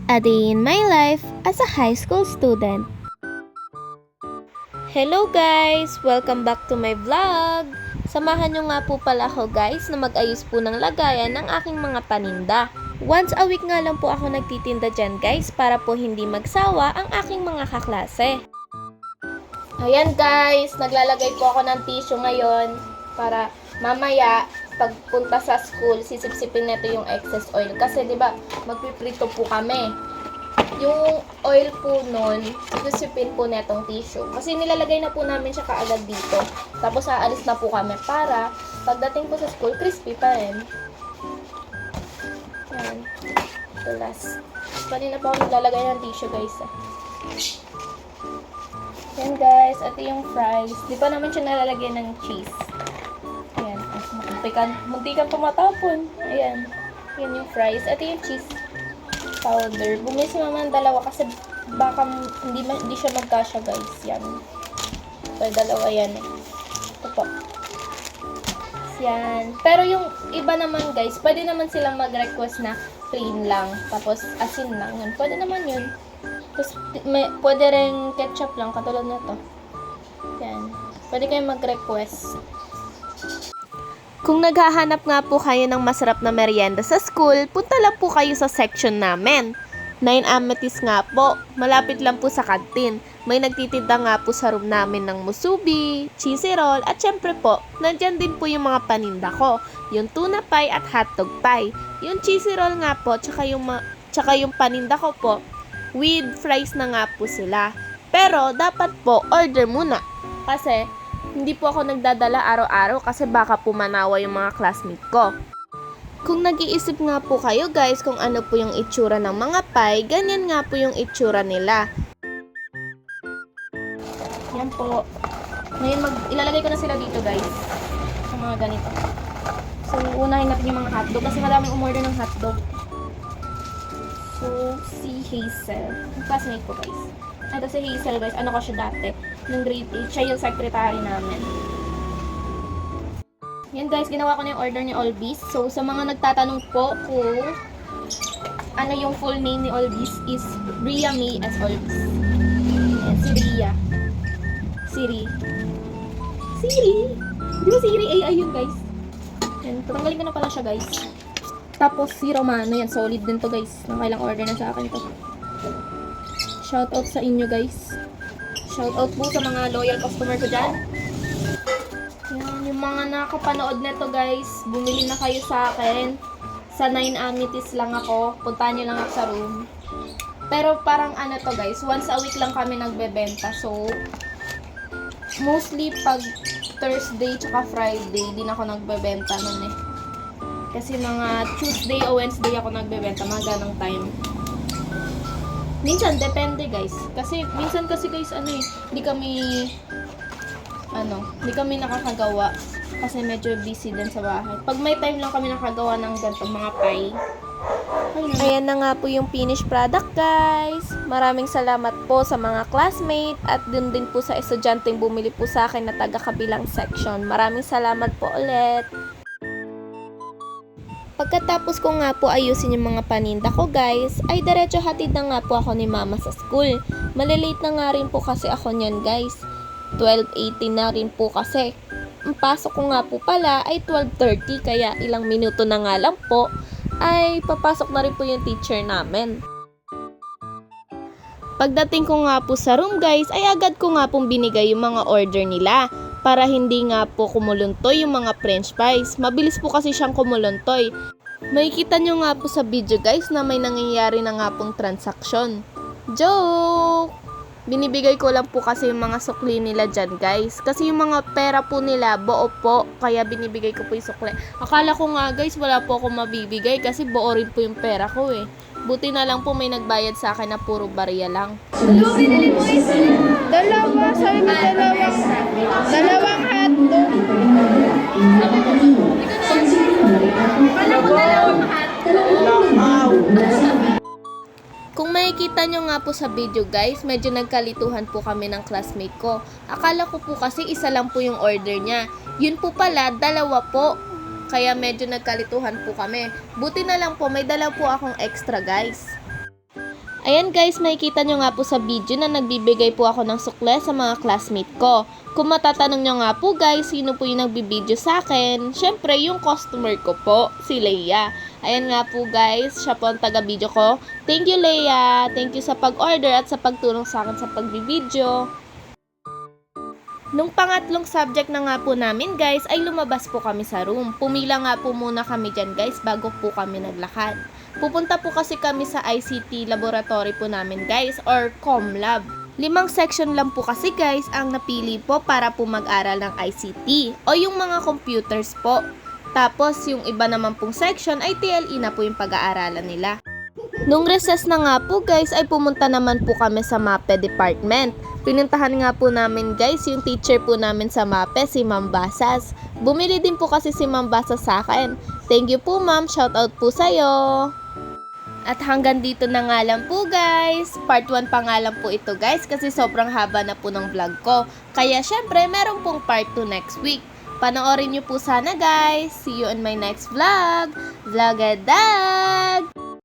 A day in my life as a high school student. Hello guys! Welcome back to my vlog! Samahan nyo nga po pala ako guys na mag-ayos po ng lagayan ng aking mga paninda. Once a week nga lang po ako nagtitinda dyan guys para po hindi magsawa ang aking mga kaklase. Ayan guys, naglalagay po ako ng tissue ngayon para mamaya pagpunta sa school, sisipsipin nito yung excess oil. Kasi di ba magpiprito po kami. Yung oil po nun, sisipin po netong tissue. Kasi nilalagay na po namin siya kaagad dito. Tapos aalis na po kami para pagdating po sa school, crispy pa rin. Yan. Ito last. Kanina pa ako naglalagay ng tissue guys. Yan guys, ito yung fries. Di pa naman siya nalalagyan ng cheese. Ayan. Muntikan tumatapon. Ayan. Yan yung fries. Ito yung cheese powder. Bumili si mama ng dalawa kasi baka hindi siya magkasya guys. Yan. So, dalawa yan eh. Ito po. Yan. Pero yung iba naman guys, pwede naman silang mag-request na plain lang. Tapos asin lang. Yun. Pwede naman yun. Tapos pwede rin ketchup lang. Katulad na to. Yan. Pwede kayong mag-request. Kung naghahanap nga po kayo ng masarap na merienda sa school, punta lang po kayo sa section namin. 9 Amethyst nga po, malapit lang po sa kantin. May nagtitinda nga po sa room namin ng musubi, cheesy roll, at syempre po, nandyan din po yung mga paninda ko. Yung tuna pie at hotdog pie. Yung cheesy roll nga po, tsaka yung paninda ko po, with fries na nga po sila. Pero dapat po, order muna. Kasi hindi po ako nagdadala araw-araw kasi baka po manawa yung mga classmate ko. Kung nag-iisip nga po kayo guys kung ano po yung itsura ng mga pie, ganyan nga po yung itsura nila. Yan po. Ngayon ilalagay ko na sila dito guys. Sa mga ganito. So unahin natin yung mga hotdog kasi madaming umorder ng hotdog. So si Hazel. Yung classmate ko guys. Ito si Hazel guys. Ano ko siya dati? Ng grade 8. Siya yung secretary namin. Yan guys, ginawa ko na yung order ni Olbis. So, sa mga nagtatanong po kung ano yung full name ni Olbis is Ria May as Olbis. Yan, si Ria. Siri. Siri? Di ba Siri AI yun guys? Yan, tatanggalin ko na pala siya guys. Tapos si Romano, yan, solid din to guys. Nakailang order na sa akin to. Shoutout sa inyo guys. Shoutout po sa mga loyal customer ko dyan. Yan, yung mga nakapanood nito guys, bumili na kayo sa akin. Sa 9 Amethyst lang ako. Puntahan nyo lang ako sa room. Pero parang ano to guys, once a week lang kami nagbebenta. So, mostly pag Thursday tsaka Friday, din ako nagbebenta nun eh. Kasi mga Tuesday o Wednesday ako nagbebenta, mga ganong time. Minsan, depende guys. Kasi, minsan kasi guys, hindi kami nakakagawa. Kasi medyo busy din sa bahay. Pag may time lang kami nakagawa ng ganitong mga pie. Ayan na nga po yung finished product guys. Maraming salamat po sa mga classmate at dun din po sa estudyanteng bumili po sa akin na taga-kabilang section. Maraming salamat po ulit. Pagkatapos ko nga po ayusin yung mga paninda ko guys, ay diretso hatid na nga po ako ni mama sa school. Malilate na nga rin po kasi ako niyan guys. 12:18 na rin po kasi. Ang pasok ko nga po pala ay 12:30 kaya ilang minuto na nga lang po ay papasok na rin po yung teacher namin. Pagdating ko nga po sa room guys ay agad ko nga pong binigay yung mga order nila. Para hindi nga po kumuluntoy yung mga french fries. Mabilis po kasi siyang kumuluntoy. Makikita nyo nga po sa video guys na may nangyayari na nga pong transaksyon. Joke! Binibigay ko lang po kasi yung mga sukli nila dyan guys. Kasi yung mga pera po nila buo po. Kaya binibigay ko po yung sukli. Akala ko nga guys wala po ako mabibigay kasi buo rin po yung pera ko eh. Buti na lang po may nagbayad sa akin na puro barya lang. Dalawa, sabi mo dalawang hotdog. Kung makikita nyo nga po sa video guys, medyo nagkalituhan po kami ng classmate ko. Akala ko po kasi isa lang po yung order niya. Yun po pala, dalawa po. Kaya medyo nagkalituhan po kami. Buti na lang po, may dala po akong extra guys. Ayan guys, makikita nyo nga po sa video na nagbibigay po ako ng sukle sa mga classmate ko. Kung matatanong nyo nga po guys, sino po yung nagbibideo sa akin? Syempre, yung customer ko po, si Leia. Ayan nga po guys, siya po ang taga-video ko. Thank you Leia! Thank you sa pag-order at sa pagtulong sa akin sa pagbibideo. Nung pangatlong subject na nga po namin guys, ay lumabas po kami sa room. Pumila nga po muna kami dyan guys, bago po kami naglakad. Pupunta po kasi kami sa ICT laboratory po namin guys, or ComLab. 5 section lang po kasi guys ang napili po para po mag-aral ng ICT o yung mga computers po. Tapos yung iba naman pong section ay TLE na po yung pag-aaralan nila. Nung recess na nga po guys ay pumunta naman po kami sa MAPE department. Pinuntahan nga po namin guys yung teacher po namin sa MAPE, si Ma'am Basas. Bumili din po kasi si Ma'am Basas sa akin. Thank you po ma'am, shoutout po sa'yo. At hanggang dito na nga lang po guys. Part 1 pa nga lang po ito guys kasi sobrang haba na po ng vlog ko. Kaya syempre meron pong part 2 next week. Panoorin nyo po sana guys. See you on my next vlog. Vlogadag!